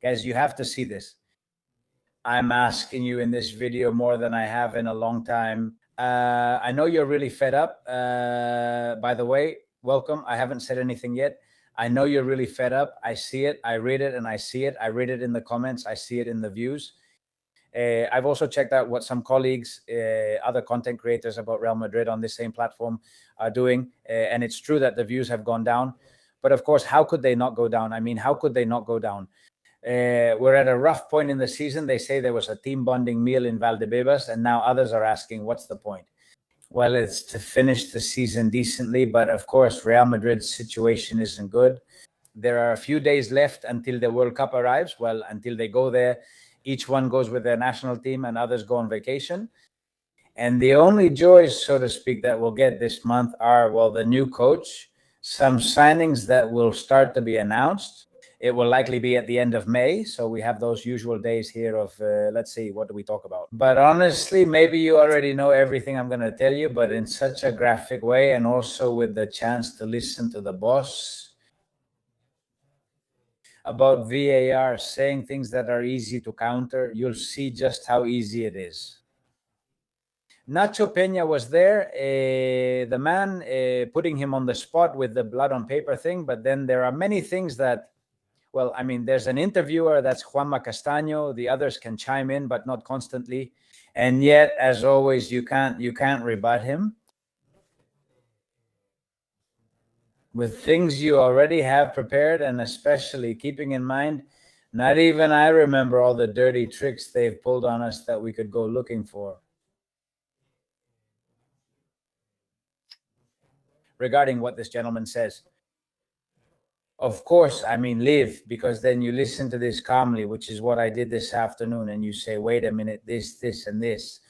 Guys, you have to see this. I'm asking you in this video more than I have in a long time. I know you're really fed up. By the way, welcome. I haven't said anything yet. I know you're really fed up. I see it. I read it and I see it. I read it in the comments. I see it in the views. I've also checked out what some colleagues, other content creators about Real Madrid on this same platform are doing. And it's true that the views have gone down. But of course, how could they not go down? I mean, how could they not go down? We're at a rough point in the season. They say there was a team bonding meal in Valdebebas, and now others are asking, what's the point? Well, it's to finish the season decently. But of course, Real Madrid's situation isn't good. There are a few days left until the World Cup arrives. Well, until they go there, each one goes with their national team and others go on vacation. And the only joys, so to speak, that we'll get this month are, well, the new coach, some signings that will start to be announced. It will likely be at the end of May. So we have those usual days here of, let's see, what do we talk about? But honestly, maybe you already know everything I'm going to tell you, but in such a graphic way, and also with the chance to listen to the boss about VAR saying things that are easy to counter, you'll see just how easy it is. Nacho Peña was there, the man putting him on the spot with the blood on paper thing, but then there are many things that, well, I mean, there's an interviewer, that's Juanma Castaño, the others can chime in, but not constantly. And yet, as always, you can't rebut him with things you already have prepared, and especially keeping in mind, not even I remember all the dirty tricks they've pulled on us that we could go looking for. Regarding what this gentleman says. Of course, I mean, live, because then you listen to this calmly, which is what I did this afternoon, and you say, wait a minute, this, and this.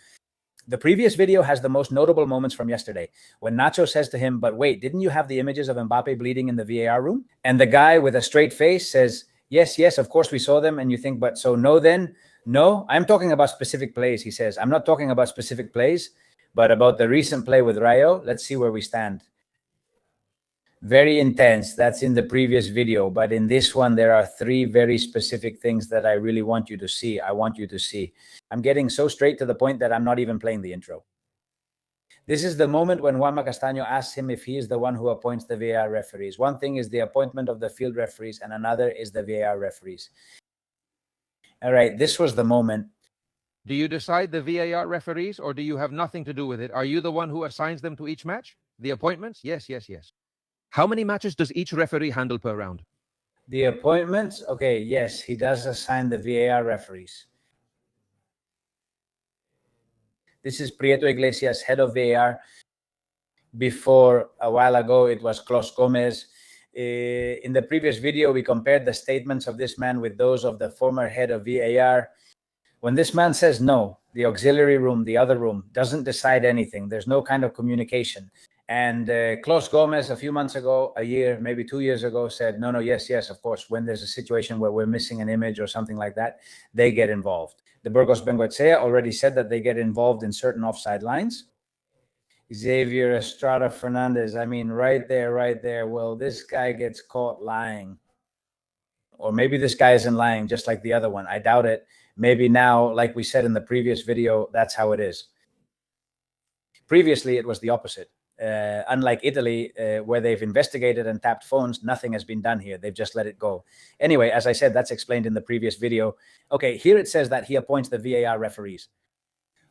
The previous video has the most notable moments from yesterday, when Nacho says to him, but wait, didn't you have the images of Mbappe bleeding in the VAR room? And the guy with a straight face says, yes, of course we saw them. And you think, but so no then? No, I'm talking about specific plays, he says. I'm not talking about specific plays, but about the recent play with Rayo. Let's see where we stand. Very intense. That's in the previous video. But in this one, there are 3 very specific things that I really want you to see. I want you to see. I'm getting so straight to the point that I'm not even playing the intro. This is the moment when Juanma Castaño asks him if he is the one who appoints the VAR referees. One thing is the appointment of the field referees, and another is the VAR referees. All right, this was the moment. Do you decide the VAR referees, or do you have nothing to do with it? Are you the one who assigns them to each match? The appointments? Yes. How many matches does each referee handle per round? The appointments? Okay, yes, he does assign the VAR referees. This is Prieto Iglesias, head of VAR. Before, a while ago, it was Clos Gomez. In the previous video, we compared the statements of this man with those of the former head of VAR. When this man says no, the auxiliary room, the other room, doesn't decide anything. There's no kind of communication. And Clos Gomez, a few months ago, a year, maybe 2 years ago, said, no, yes, of course, when there's a situation where we're missing an image or something like that, they get involved. The Burgos Bengoechea already said that they get involved in certain offside lines. Xavier Estrada Fernandez, I mean, right there. Well, this guy gets caught lying. Or maybe this guy isn't lying, just like the other one. I doubt it. Maybe now, like we said in the previous video, that's how it is. Previously, it was the opposite. Unlike Italy, where they've investigated and tapped phones, nothing has been done here. They've just let it go. Anyway, as I said, that's explained in the previous video. Okay, here it says that he appoints the VAR referees.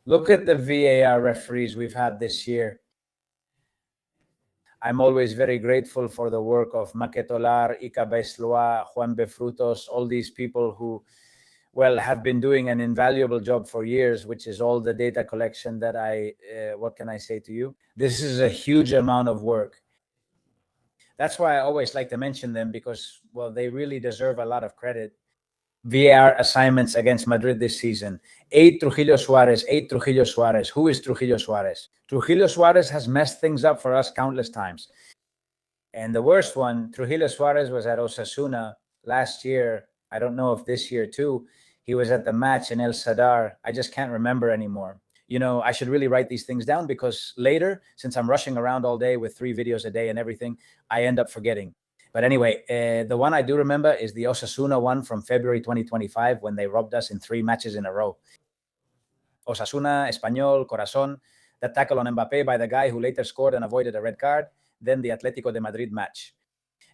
Look at the VAR referees we've had this year. I'm always very grateful for the work of Maquetolar, Ica Baisloa, Juan Befrutos, all these people who, well, have been doing an invaluable job for years, which is all the data collection that what can I say to you? This is a huge amount of work. That's why I always like to mention them, because, well, they really deserve a lot of credit. VAR assignments against Madrid this season. 8 Trujillo Suarez. Who is Trujillo Suarez? Trujillo Suarez has messed things up for us countless times. And the worst one, Trujillo Suarez was at Osasuna last year. I don't know if this year too. He was at the match in El Sadar. I just can't remember anymore. You know, I should really write these things down, because later, since I'm rushing around all day with 3 videos a day and everything, I end up forgetting. But anyway, the one I do remember is the Osasuna one from February 2025 when they robbed us in 3 matches in a row. Osasuna, Espanyol, Corazon, the tackle on Mbappé by the guy who later scored and avoided a red card, then the Atletico de Madrid match.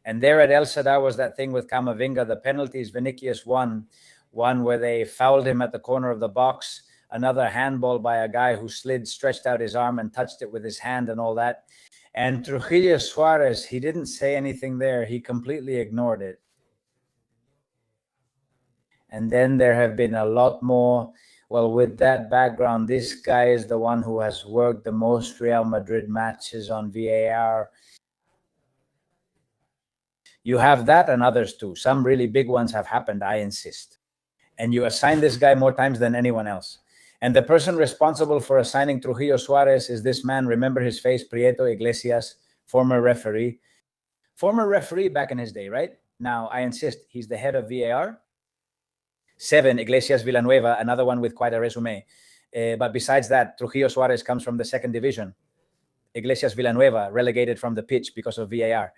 And there at El Sadar was that thing with Camavinga, the penalties. Vinicius won, one where they fouled him at the corner of the box, another handball by a guy who slid, stretched out his arm and touched it with his hand and all that. And Trujillo Suarez, he didn't say anything there. He completely ignored it. And then there have been a lot more. Well, with that background, this guy is the one who has worked the most Real Madrid matches on VAR. You have that and others too. Some really big ones have happened, I insist. And you assign this guy more times than anyone else. And the person responsible for assigning Trujillo Suarez is this man. Remember his face, Prieto Iglesias, former referee. Former referee back in his day, right? Now, I insist, he's the head of VAR. 7, Iglesias Villanueva, another one with quite a resume. But besides that, Trujillo Suarez comes from the 2nd division. Iglesias Villanueva, relegated from the pitch because of VAR.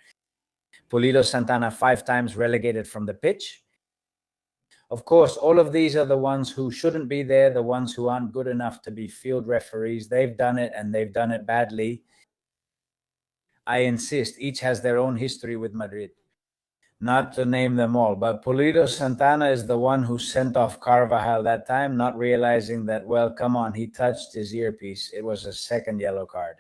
Pulido Santana, 5 times relegated from the pitch. Of course, all of these are the ones who shouldn't be there, the ones who aren't good enough to be field referees. They've done it, and they've done it badly. I insist, each has their own history with Madrid. Not to name them all, but Pulido Santana is the one who sent off Carvajal that time, not realizing that, well, come on, he touched his earpiece. It was a 2nd yellow card.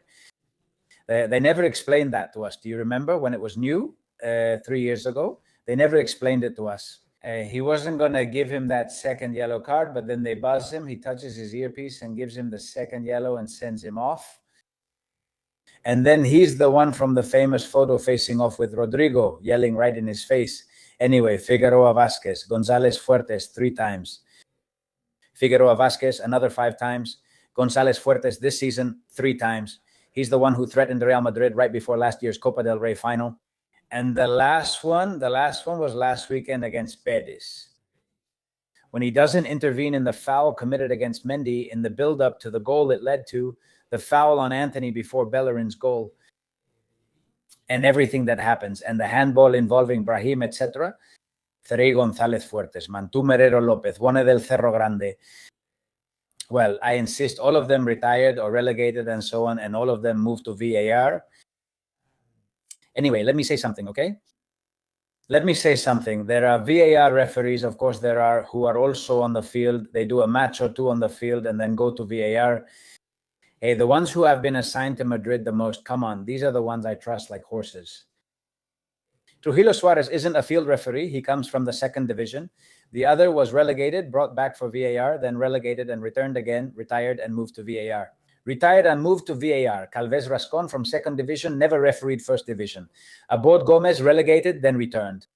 They never explained that to us. Do you remember when it was new 3 years ago? They never explained it to us. He wasn't going to give him that 2nd yellow card, but then they buzz him. He touches his earpiece and gives him the 2nd yellow and sends him off. And then he's the one from the famous photo facing off with Rodrigo, yelling right in his face. Anyway, Figueroa Vasquez, González Fuertes 3 times. Figueroa Vasquez, another 5 times. González Fuertes this season, 3 times. He's the one who threatened Real Madrid right before last year's Copa del Rey final. And the last one was last weekend against Betis, when he doesn't intervene in the foul committed against Mendy in the build-up to the goal it led to, the foul on Anthony before Bellerin's goal, and everything that happens, and the handball involving Brahim, etc. 3 González Fuertes, Mantu Merero López, One del Cerro Grande. Well, I insist, all of them retired or relegated and so on, and all of them moved to VAR. Anyway, let me say something, okay? Let me say something. There are VAR referees, of course, there are who are also on the field. They do a match or 2 on the field and then go to VAR. Hey, the ones who have been assigned to Madrid the most, come on, these are the ones I trust like horses. Trujillo Suarez isn't a field referee. He comes from the 2nd division. The other was relegated, brought back for VAR, then relegated and returned again, retired and moved to VAR. Retired and moved to VAR. Calvez Rascon from 2nd division, never refereed 1st division. Abod Gomez relegated, then returned.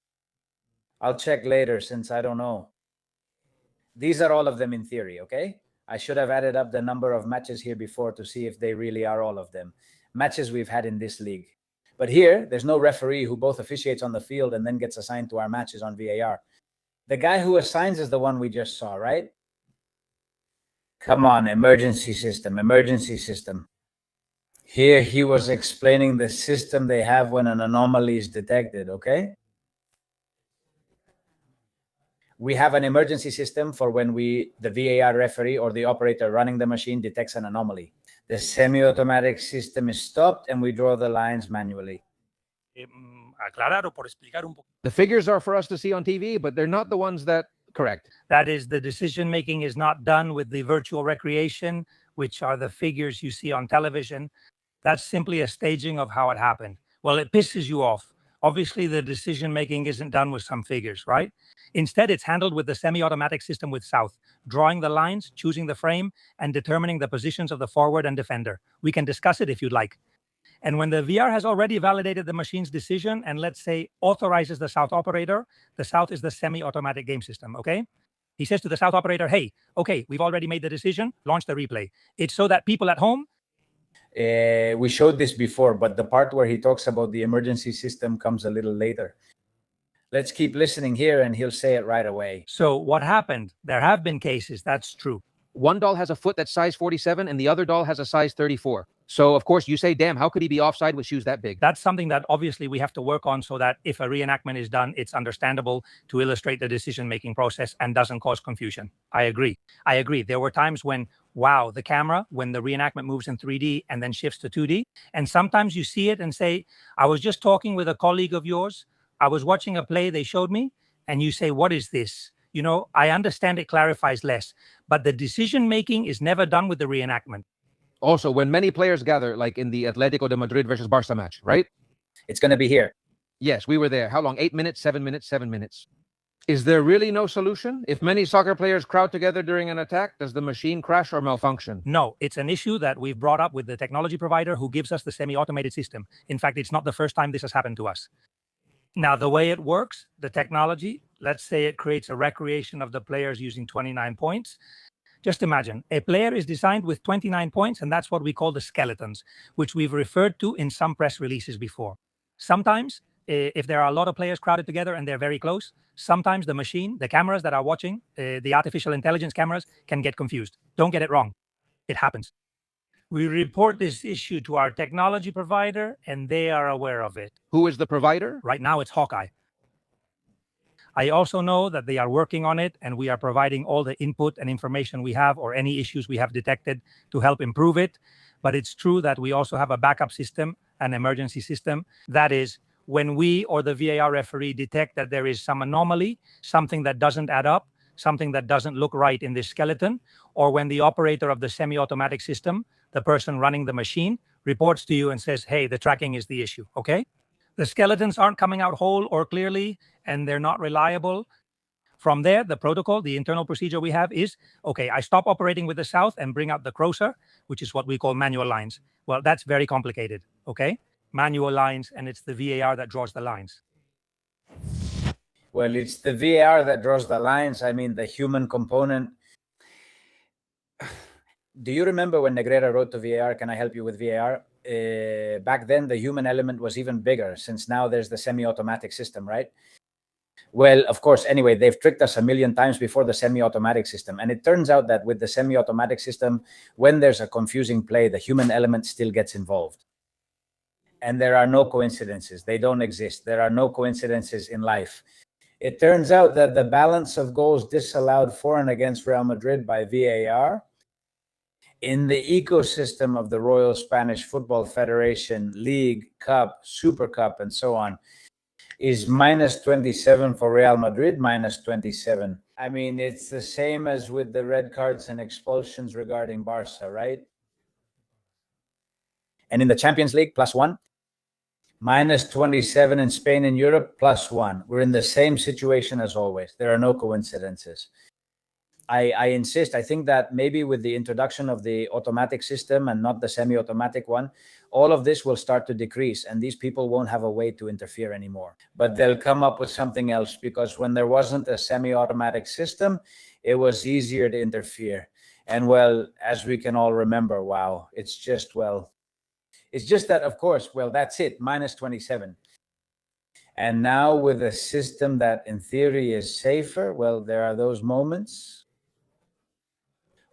I'll check later since I don't know. These are all of them in theory, okay? I should have added up the number of matches here before to see if they really are all of them. Matches we've had in this league. But here, there's no referee who both officiates on the field and then gets assigned to our matches on VAR. The guy who assigns is the one we just saw, right? Come on, emergency system, emergency system. Here he was explaining the system they have when an anomaly is detected, okay? We have an emergency system for when the VAR referee or the operator running the machine detects an anomaly. The semi-automatic system is stopped and we draw the lines manually. Aclarar o por explicar un poco. The figures are for us to see on TV, but they're not the ones that correct. That is, the decision making is not done with the virtual recreation, which are the figures you see on television. That's simply a staging of how it happened. Well, it pisses you off. Obviously, the decision making isn't done with some figures, right? Instead, it's handled with the semi-automatic system with South, drawing the lines, choosing the frame, and determining the positions of the forward and defender. We can discuss it if you'd like. And when the VR has already validated the machine's decision and, let's say, authorizes the South operator, the South is the semi-automatic game system, okay? He says to the South operator, hey, okay, we've already made the decision, launch the replay. It's so that people at home... We showed this before, but the part where he talks about the emergency system comes a little later. Let's keep listening here and he'll say it right away. So what happened? There have been cases, that's true. One doll has a foot that's size 47 and the other doll has a size 34. So, of course, you say, damn, how could he be offside with shoes that big? That's something that obviously we have to work on so that if a reenactment is done, it's understandable to illustrate the decision-making process and doesn't cause confusion. I agree. There were times when, wow, the camera, when the reenactment moves in 3D and then shifts to 2D, and sometimes you see it and say, I was just talking with a colleague of yours, I was watching a play they showed me, and you say, what is this? You know, I understand it clarifies less, but the decision-making is never done with the reenactment. Also, when many players gather, like in the Atletico de Madrid versus Barca match, right? It's going to be here. Yes, we were there. How long? 8 minutes, 7 minutes, 7 minutes. Is there really no solution? If many soccer players crowd together during an attack, does the machine crash or malfunction? No, it's an issue that we've brought up with the technology provider who gives us the semi-automated system. In fact, it's not the first time this has happened to us. Now, the way it works, the technology, let's say it creates a recreation of the players using 29 points. Just imagine, a player is designed with 29 points, and that's what we call the skeletons, which we've referred to in some press releases before. Sometimes, if there are a lot of players crowded together and they're very close, sometimes the machine, the cameras that are watching, the artificial intelligence cameras, can get confused. Don't get it wrong. It happens. We report this issue to our technology provider, and they are aware of it. Who is the provider? Right now, it's Hawkeye. I also know that they are working on it, and we are providing all the input and information we have or any issues we have detected to help improve it. But it's true that we also have a backup system, an emergency system. That is, when we or the VAR referee detect that there is some anomaly, something that doesn't add up, something that doesn't look right in this skeleton, or when the operator of the semi-automatic system, the person running the machine, reports to you and says, hey, the tracking is the issue, okay? The skeletons aren't coming out whole or clearly, and they're not reliable. From there, the protocol, the internal procedure we have is, okay, I stop operating with the south and bring out the crosser, which is what we call manual lines. Well, that's very complicated, okay? Manual lines, and it's the VAR that draws the lines. Well, it's the VAR that draws the lines. I mean, the human component. Do you remember when Negrera wrote to VAR, can I help you with VAR? Back then, the human element was even bigger, since now there's the semi-automatic system, right? Well, of course, anyway, they've tricked us a million times before the semi-automatic system. And it turns out that with the semi-automatic system, when there's a confusing play, the human element still gets involved. And there are no coincidences. They don't exist. There are no coincidences in life. It turns out that the balance of goals disallowed for and against Real Madrid by VAR in the ecosystem of the Royal Spanish Football Federation, League, Cup, Super Cup, and so on, is minus 27 for Real Madrid, minus 27. I mean, it's the same as with the red cards and expulsions regarding Barca, right? And in the Champions League, +1. Minus 27 in Spain and Europe, +1. We're in the same situation as always. There are no coincidences. I insist, I think that maybe with the introduction of the automatic system and not the semi-automatic one, all of this will start to decrease and these people won't have a way to interfere anymore. But they'll come up with something else, because when there wasn't a semi-automatic system, it was easier to interfere. And well, as we can all remember, wow, it's just that, of course, well, that's it, minus 27. And now with a system that in theory is safer, well, there are those moments.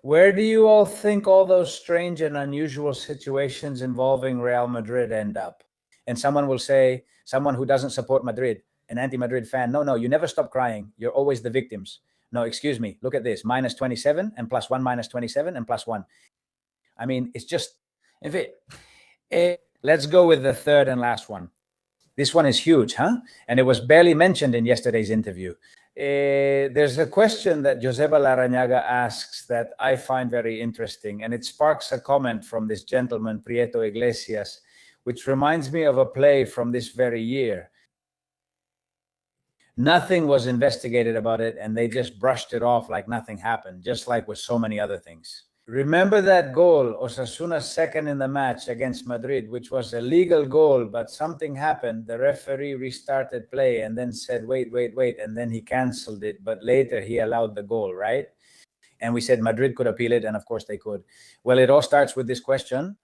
Where do you all think all those strange and unusual situations involving Real Madrid end up? And someone will say, someone who doesn't support Madrid, an anti-Madrid fan, no, you never stop crying. You're always the victims. No, excuse me. Look at this, minus 27 and +1, minus 27 and +1. I mean, it's just, let's go with the third and last one. This one is huge, huh? And it was barely mentioned in yesterday's interview. There's a question that Joseba Larrañaga asks that I find very interesting, and it sparks a comment from this gentleman, Prieto Iglesias, which reminds me of a play from this very year. Nothing was investigated about it, and they just brushed it off like nothing happened, just like with so many other things. Remember that goal, Osasuna's second in the match against Madrid, which was a legal goal, but something happened. The referee restarted play and then said, wait, and then he canceled it. But later he allowed the goal, right? And we said Madrid could appeal it, and of course they could. Well, it all starts with this question.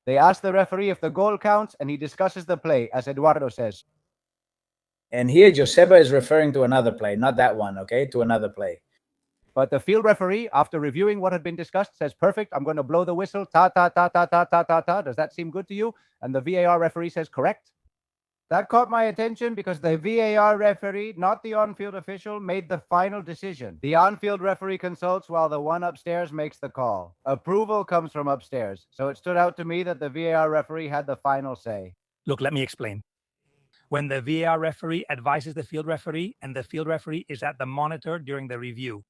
They ask the referee if the goal counts, and he discusses the play, as Eduardo says. And here Joseba is referring to another play, not that one, okay? To another play. But the field referee, after reviewing what had been discussed, says, perfect, I'm going to blow the whistle, ta, ta, ta, ta, ta, ta, ta, ta. Does that seem good to you? And the VAR referee says, correct. That caught my attention because the VAR referee, not the on-field official, made the final decision. The on-field referee consults while the one upstairs makes the call. Approval comes from upstairs. So it stood out to me that the VAR referee had the final say. Look, let me explain. When the VAR referee advises the field referee, and the field referee is at the monitor during the review,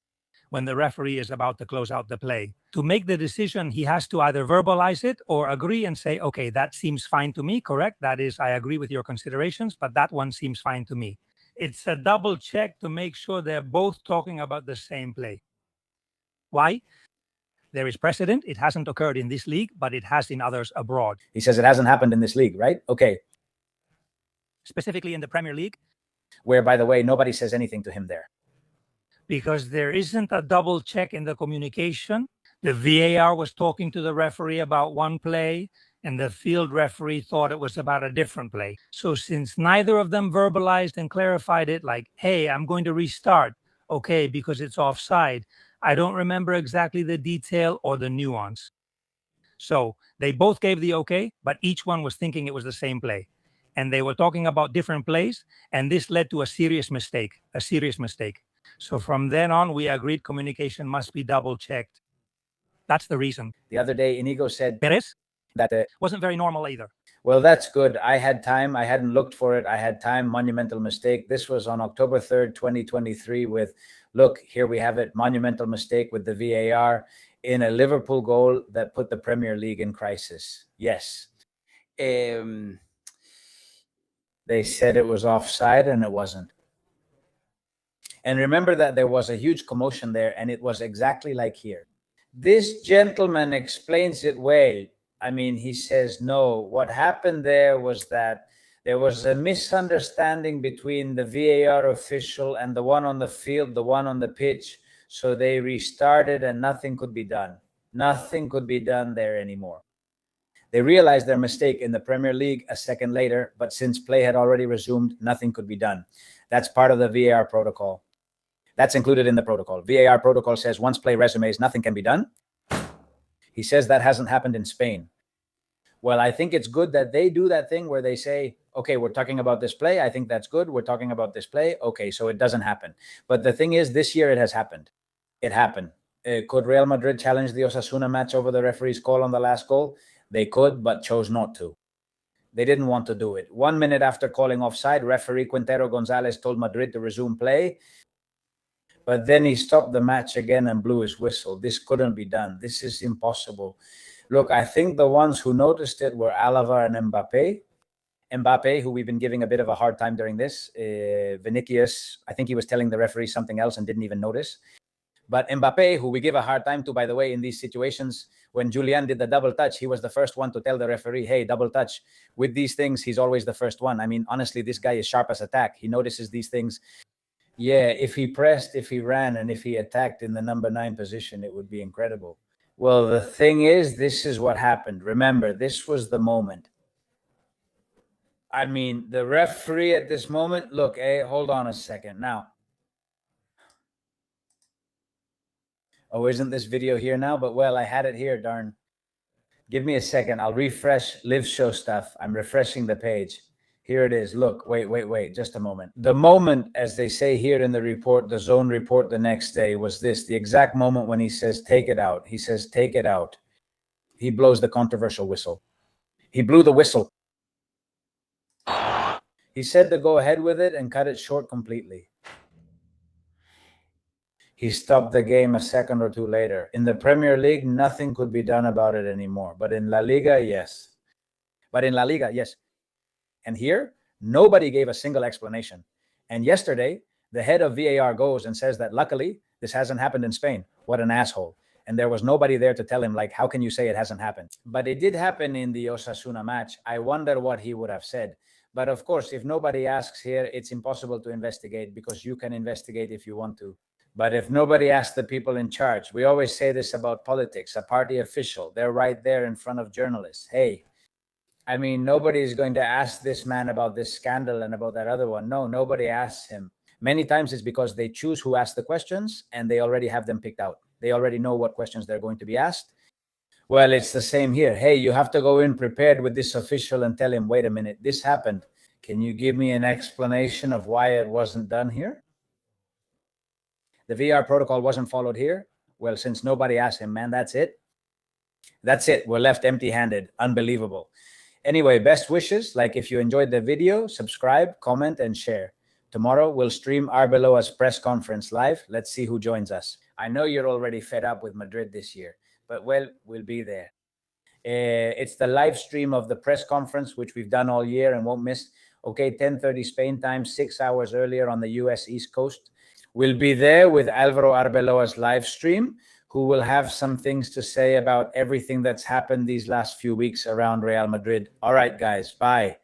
when the referee is about to close out the play, to make the decision, he has to either verbalize it or agree and say, okay, that seems fine to me, correct? That is, I agree with your considerations, but that one seems fine to me. It's a double check to make sure they're both talking about the same play. Why? There is precedent. It hasn't occurred in this league, but it has in others abroad. He says it hasn't happened in this league, right? Okay. Specifically in the Premier League. Where, by the way, nobody says anything to him there. Because there isn't a double check in the communication. The VAR was talking to the referee about one play, and the field referee thought it was about a different play. So since neither of them verbalized and clarified it, like, hey, I'm going to restart, okay, because it's offside, I don't remember exactly the detail or the nuance. So they both gave the okay, but each one was thinking it was the same play. And they were talking about different plays, and this led to a serious mistake. So from then on, we agreed communication must be double checked. That's the reason. The other day, Inigo said Perez that wasn't very normal either. Well, that's good. I had time. I hadn't looked for it. I had time. Monumental mistake. This was on October 3rd, 2023 with, look, here we have it. Monumental mistake with the VAR in a Liverpool goal that put the Premier League in crisis. Yes. They said it was offside and it wasn't. And remember that there was a huge commotion there, and it was exactly like here. This gentleman explains it well. I mean, he says, no, what happened there was that there was a misunderstanding between the VAR official and the one on the field, the one on the pitch. So they restarted and nothing could be done. Nothing could be done there anymore. They realized their mistake in the Premier League a second later, but since play had already resumed, nothing could be done. That's part of the VAR protocol. That's included in the protocol. VAR protocol says once play resumes, nothing can be done. He says that hasn't happened in Spain. Well, I think it's good that they do that thing where they say, okay, we're talking about this play. I think that's good. We're talking about this play. Okay, so it doesn't happen. But the thing is, this year it has happened. It happened. Could Real Madrid challenge the Osasuna match over the referee's call on the last goal? They could, but chose not to. They didn't want to do it. 1 minute after calling offside, referee Quintero Gonzalez told Madrid to resume play. But then he stopped the match again and blew his whistle. This couldn't be done. This is impossible. Look, I think the ones who noticed it were Alava and Mbappe. Mbappe, who we've been giving a bit of a hard time during this. Vinicius, I think he was telling the referee something else and didn't even notice. But Mbappe, who we give a hard time to, by the way, in these situations, when Julian did the double touch, he was the first one to tell the referee, hey, double touch. With these things, he's always the first one. I mean, honestly, this guy is sharp as a tack. He notices these things. Yeah, if he pressed, if he ran, and if he attacked in the number 9 position, it would be incredible. Well, the thing is, this is what happened. Remember, this was the moment. I mean, the referee at this moment, look, hold on a second. Now, oh, isn't this video here now? But, well, I had it here, darn. Give me a second. I'll refresh live show stuff. I'm refreshing the page. Here it is. Look, wait, just a moment. The moment, as they say here in the report, the zone report the next day, was this, the exact moment when he says, take it out. He says, take it out. He blows the controversial whistle. He blew the whistle. He said to go ahead with it and cut it short completely. He stopped the game a second or two later. In the Premier League, nothing could be done about it anymore. But in La Liga, yes. And here, nobody gave a single explanation. And yesterday, the head of VAR goes and says that luckily, this hasn't happened in Spain. What an asshole. And there was nobody there to tell him, like, how can you say it hasn't happened? But it did happen in the Osasuna match. I wonder what he would have said. But of course, if nobody asks here, it's impossible to investigate because you can investigate if you want to. But if nobody asks the people in charge, we always say this about politics, a party official, they're right there in front of journalists. Hey, I mean, nobody is going to ask this man about this scandal and about that other one. No, nobody asks him. Many times it's because they choose who asks the questions and they already have them picked out. They already know what questions they're going to be asked. Well, it's the same here. Hey, you have to go in prepared with this official and tell him, wait a minute, this happened. Can you give me an explanation of why it wasn't done here? The VR protocol wasn't followed here. Well, since nobody asked him, man, that's it. That's it. We're left empty-handed. Unbelievable. Anyway, best wishes. Like, if you enjoyed the video, subscribe, comment, and share. Tomorrow, we'll stream Arbeloa's press conference live. Let's see who joins us. I know you're already fed up with Madrid this year, but, well, we'll be there. It's the live stream of the press conference, which we've done all year and won't miss. Okay, 10:30 Spain time, 6 hours earlier on the US East Coast. We'll be there with Alvaro Arbeloa's live stream, who will have some things to say about everything that's happened these last few weeks around Real Madrid. All right, guys, bye.